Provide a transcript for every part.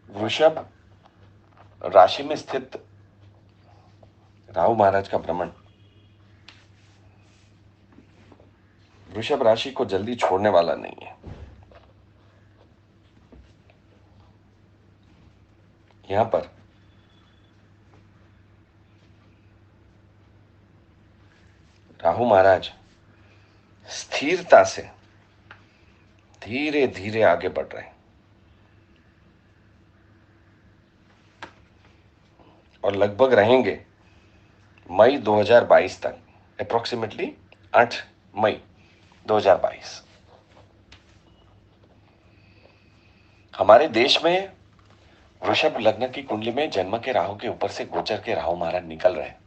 वृषभ राशि में स्थित राहु महाराज का भ्रमण वृषभ राशि को जल्दी छोड़ने वाला नहीं है। यहां पर राहु महाराज स्थिरता से धीरे धीरे आगे बढ़ रहे हैं और लगभग रहेंगे मई 2022 तक, अप्रोक्सीमेटली 8 मई 2022। हमारे देश में वृषभ लग्न की कुंडली में जन्म के राहु के ऊपर से गोचर के राहु महाराज निकल रहे हैं।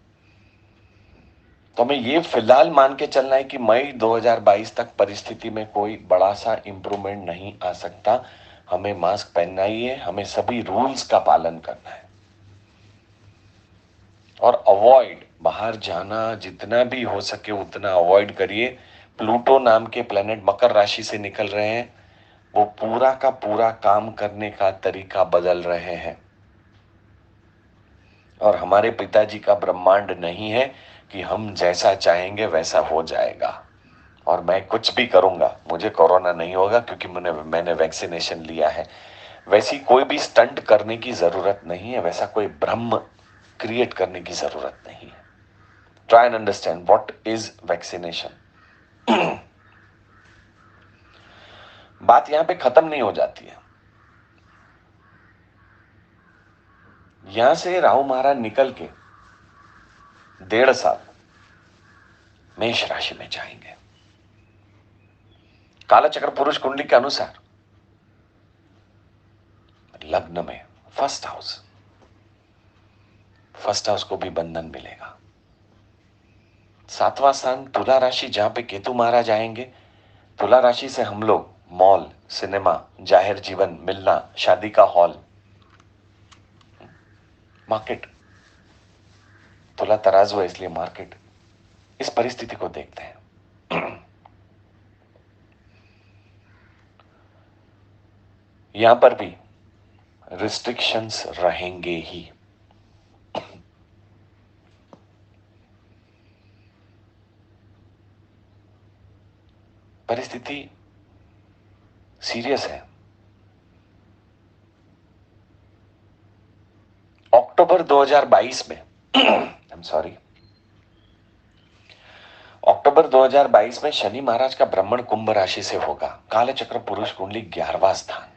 तो हमें ये फिलहाल मान के चलना है कि मई 2022 तक परिस्थिति में कोई बड़ा सा इंप्रूवमेंट नहीं आ सकता। हमें मास्क पहनना ही है, हमें सभी रूल्स का पालन करना है और अवॉइड बाहर जाना, जितना भी हो सके उतना अवॉइड करिए। प्लूटो नाम के प्लेनेट मकर राशि से निकल रहे हैं, वो पूरा का पूरा काम करने का तरीका बदल रहे हैं और हमारे पिताजी का ब्रह्मांड नहीं है कि हम जैसा चाहेंगे वैसा हो जाएगा और मैं कुछ भी करूंगा मुझे कोरोना नहीं होगा क्योंकि मैंने वैक्सीनेशन लिया है। वैसी कोई भी स्टंट करने की जरूरत नहीं है, वैसा कोई भ्रम क्रिएट करने की जरूरत नहीं है। Try and understand what is vaccination. बात यहां पे खत्म नहीं हो जाती है। यहां से राहु महाराज निकल के 1.5 साल मेष राशि में जाएंगे। कालचक्र पुरुष कुंडली के अनुसार लग्न में फर्स्ट हाउस को भी बंधन मिलेगा। 7वां स्थान तुला राशि, जहां पे केतु महाराज आएंगे। तुला राशि से हम लोग मॉल, सिनेमा, जाहिर जीवन, मिलना, शादी का हॉल, मार्केट, तुला तराजू है इसलिए मार्केट, इस परिस्थिति को देखते हैं। यहां पर भी रिस्ट्रिक्शंस रहेंगे ही। परिस्थिति सीरियस है। अक्टूबर 2022 में आई एम सॉरी, अक्टूबर 2022 में शनि महाराज का भ्रमण कुंभ राशि से होगा। कालचक्र पुरुष कुंडली 11वां स्थान,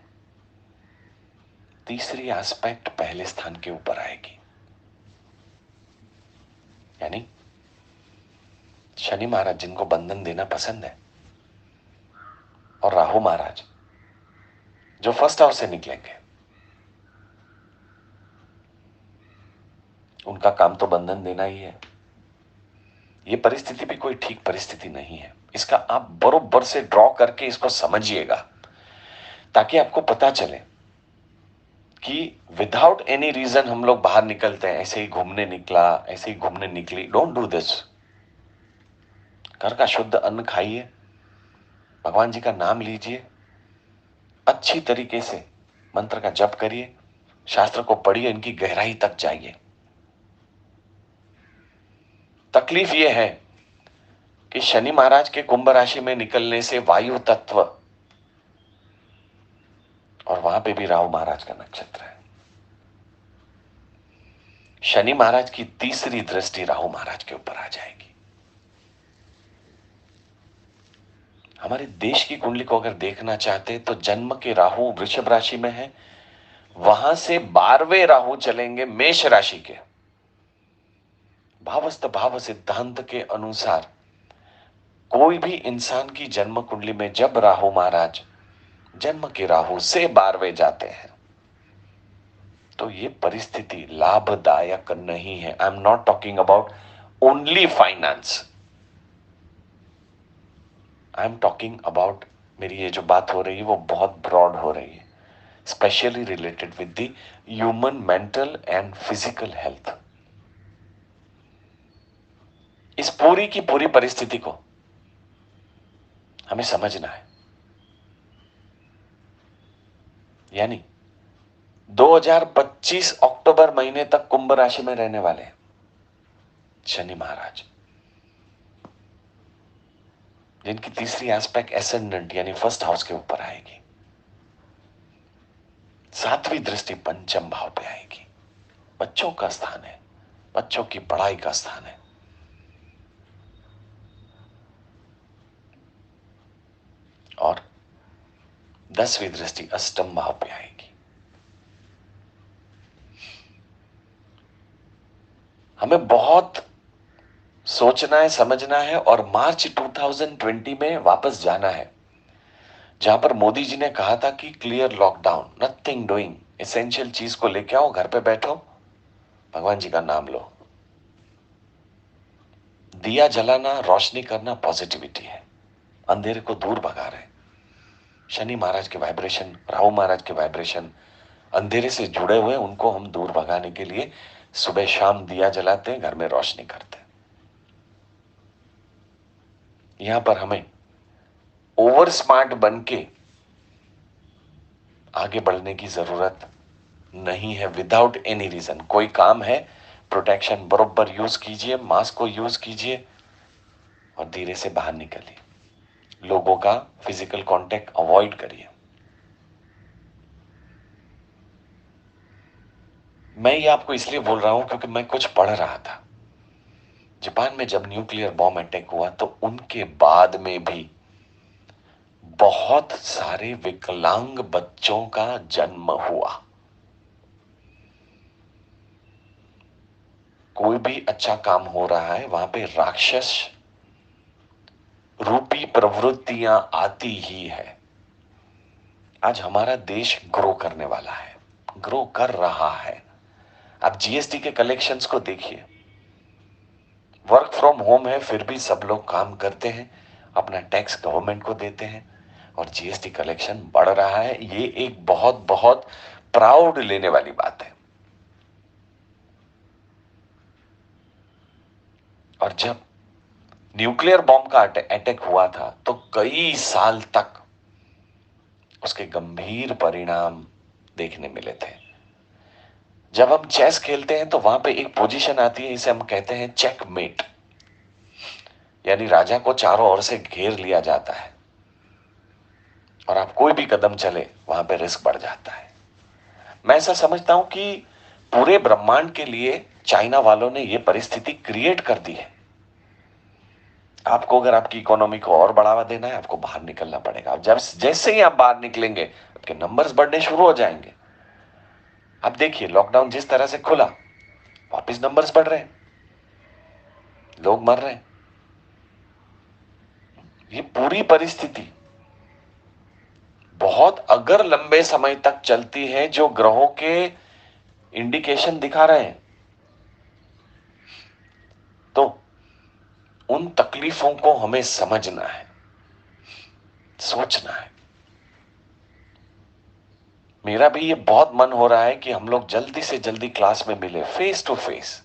तीसरी एस्पेक्ट पहले स्थान के ऊपर आएगी। यानी शनि महाराज जिनको बंधन देना पसंद है और राहु महाराज जो फर्स्ट हाउस से निकलेंगे, उनका काम तो बंधन देना ही है। यह परिस्थिति भी कोई ठीक परिस्थिति नहीं है। इसका आप बरोबर से ड्रॉ करके इसको समझिएगा ताकि आपको पता चले कि विदाउट एनी रीजन हम लोग बाहर निकलते हैं, ऐसे ही घूमने निकला, ऐसे ही घूमने निकली। Don't do this. घर का शुद्ध अन्न खाइए, भगवान जी का नाम लीजिए, अच्छी तरीके से मंत्र का जप करिए, शास्त्र को पढ़िए, इनकी गहराई तक जाइए। तकलीफ यह है कि शनि महाराज के कुंभ राशि में निकलने से वायु तत्व, और वहां पे भी राहु महाराज का नक्षत्र है। शनि महाराज की तीसरी दृष्टि राहु महाराज के ऊपर आ जाएगी। हमारे देश की कुंडली को अगर देखना चाहते तो जन्म के राहु वृषभ राशि में है, वहां से 12वें राहु चलेंगे मेष राशि के। भावस्त भाव सिद्धांत के अनुसार कोई भी इंसान की जन्म कुंडली में जब राहु महाराज जन्म के राहु से 12वें जाते हैं तो ये परिस्थिति लाभदायक नहीं है। I am not talking about only finance, I am talking about, मेरी ये जो बात हो रही है वो बहुत ब्रॉड हो रही है, specially related with the human mental and physical health. इस पूरी की पूरी परिस्थिति को हमें समझना है। यानी 2025 अक्टूबर महीने तक कुंभ राशि में रहने वाले हैं शनि महाराज, जिनकी तीसरी एस्पेक्ट एसेंडेंट यानी फर्स्ट हाउस के ऊपर आएगी। सातवीं दृष्टि पंचम भाव पे आएगी। बच्चों का स्थान है, बच्चों की पढ़ाई का स्थान है। और 10वीं दृष्टि अष्टम भाव पे आएगी। हमें बहुत सोचना है, समझना है और मार्च 2020 में वापस जाना है, जहां पर मोदी जी ने कहा था कि clear lockdown, nothing doing, essential चीज को लेके आओ, घर पे बैठो, भगवान जी का नाम लो। दिया जलाना, रोशनी करना पॉजिटिविटी है। अंधेरे को दूर भगा रहे। शनि महाराज के वाइब्रेशन, राहु महाराज के वाइब्रेशन अंधेरे से जुड़े हुए, उनको हम दूर भगाने के लिए सुबह शाम दिया जलाते हैं, घर में रोशनी करते हैं। यहां पर हमें ओवर स्मार्ट बन के आगे बढ़ने की जरूरत नहीं है। विदाउट एनी रीजन कोई काम है, प्रोटेक्शन बरोबर यूज कीजिए, मास्क को यूज कीजिए और धीरे से बाहर निकलिए। लोगों का फिजिकल कांटेक्ट अवॉइड करिए। मैं ये आपको इसलिए बोल रहा हूं क्योंकि मैं कुछ पढ़ रहा था। जापान में जब न्यूक्लियर बॉम्ब अटैक हुआ तो उनके बाद में भी बहुत सारे विकलांग बच्चों का जन्म हुआ। कोई भी अच्छा काम हो रहा है, वहां पे राक्षस रूपी प्रवृत्तियां आती ही है। आज हमारा देश ग्रो करने वाला है, ग्रो कर रहा है। आप जीएसटी के कलेक्शंस को देखिए। वर्क फ्रॉम होम है, फिर भी सब लोग काम करते हैं, अपना टैक्स गवर्नमेंट को देते हैं और जीएसटी कलेक्शन बढ़ रहा है। ये एक बहुत बहुत प्राउड लेने वाली बात है। और जब न्यूक्लियर बॉम्ब का अटैक हुआ था तो कई साल तक उसके गंभीर परिणाम देखने मिले थे। जब हम चेस खेलते हैं तो वहां पे एक पोजीशन आती है, इसे हम कहते हैं चेकमेट, यानी राजा को चारों ओर से घेर लिया जाता है और आप कोई भी कदम चले वहां पे रिस्क बढ़ जाता है। मैं ऐसा समझता हूं कि पूरे ब्रह्मांड के लिए चाइना वालों ने यह परिस्थिति क्रिएट कर दी है। आपको अगर आपकी इकोनॉमी को और बढ़ावा देना है, आपको बाहर निकलना पड़ेगा। जब जैसे ही आप बाहर निकलेंगे, आपके नंबर्स बढ़ने शुरू हो जाएंगे। अब देखिए, लॉकडाउन जिस तरह से खुला, वापस नंबर्स बढ़ रहे हैं, लोग मर रहे हैं। ये पूरी परिस्थिति बहुत अगर लंबे समय तक चलती है, जो ग्रहों के इंडिकेशन दिखा रहे हैं, तो उन तकलीफों को हमें समझना है, सोचना है। मेरा भी ये बहुत मन हो रहा है कि हम लोग जल्दी से जल्दी क्लास में मिले, फेस टू फेस,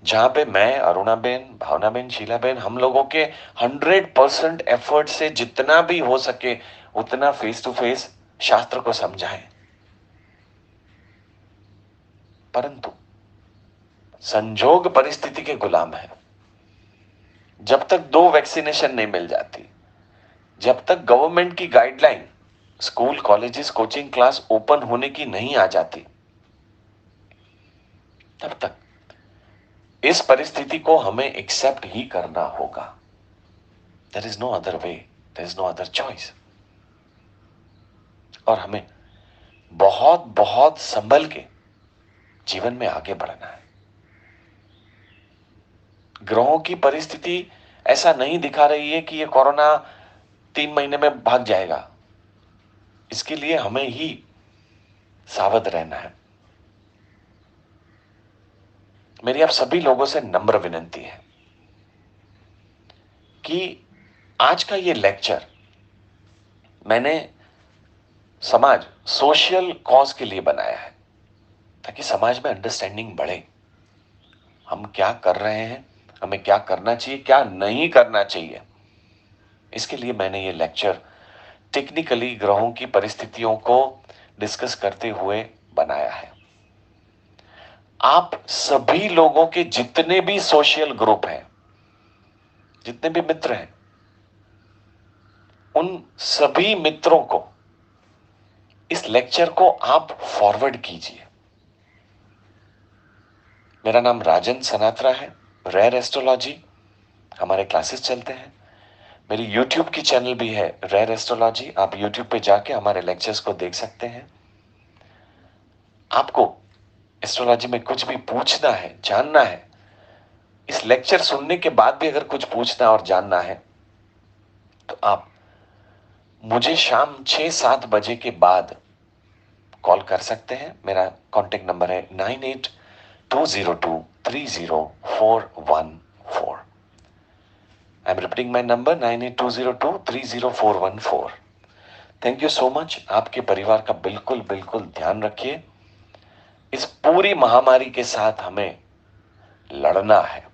जहां पे मैं, अरुणाबेन, भावनाबेन, शीलाबेन, हम लोगों के 100% एफर्ट से जितना भी हो सके उतना फेस टू फेस शास्त्र को समझाएं। परंतु संजोग परिस्थिति के गुलाम है। जब तक 2 वैक्सीनेशन नहीं मिल जाती, जब तक गवर्नमेंट की guideline school, colleges, coaching class open होने की नहीं आ जाती, तब तक इस परिस्थिति को हमें एक्सेप्ट ही करना होगा। There is no other way, there is no other choice. और हमें बहुत बहुत संभल के जीवन में आगे बढ़ना है। ग्रहों की परिस्थिति ऐसा नहीं दिखा रही है कि ये कोरोना 3 महीने में भाग जाएगा। इसके लिए हमें ही सावध रहना है। मेरी आप सभी लोगों से नम्र विनती है कि आज का ये लेक्चर मैंने समाज, सोशल कॉज के लिए बनाया है, ताकि समाज में अंडरस्टैंडिंग बढ़े। हम क्या कर रहे हैं, हमें क्या करना चाहिए, क्या नहीं करना चाहिए, इसके लिए मैंने ये लेक्चर टेक्निकली ग्रहों की परिस्थितियों को डिस्कस करते हुए बनाया है। आप सभी लोगों के जितने भी सोशल ग्रुप हैं, जितने भी मित्र हैं, उन सभी मित्रों को इस लेक्चर को आप फॉरवर्ड कीजिए। मेरा नाम राजन सनात्रा है, रेयर एस्ट्रोलॉजी हमारे क्लासेस चलते हैं। मेरी यूट्यूब की चैनल भी है रेयर एस्ट्रोलॉजी, आप यूट्यूब पे जाके हमारे लेक्चर्स को देख सकते हैं। आपको एस्ट्रोलॉजी में कुछ भी पूछना है, जानना है, इस लेक्चर सुनने के बाद भी अगर कुछ पूछना और जानना है तो आप मुझे शाम 6-7 बजे के बाद कॉल कर सकते हैं। मेरा कॉन्टेक्ट नंबर है 9820230414। I am repeating my number 9820230414। Thank you so much. आपके परिवार का बिल्कुल बिल्कुल ध्यान रखिए। इस पूरी महामारी के साथ हमें लड़ना है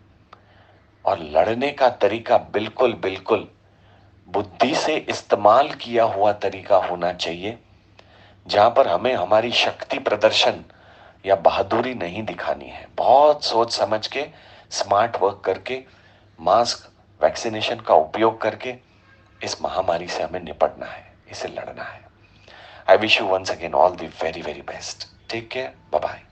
और लड़ने का तरीका बिल्कुल बिल्कुल बुद्धि से इस्तेमाल किया हुआ तरीका होना चाहिए, जहां पर हमें हमारी शक्ति प्रदर्शन या बहादुरी नहीं दिखानी है। बहुत सोच समझ के, स्मार्ट वर्क करके, मास्क, वैक्सीनेशन का उपयोग करके इस महामारी से हमें निपटना है, इसे लड़ना है। I wish you once again all the very very best. Take care, bye bye.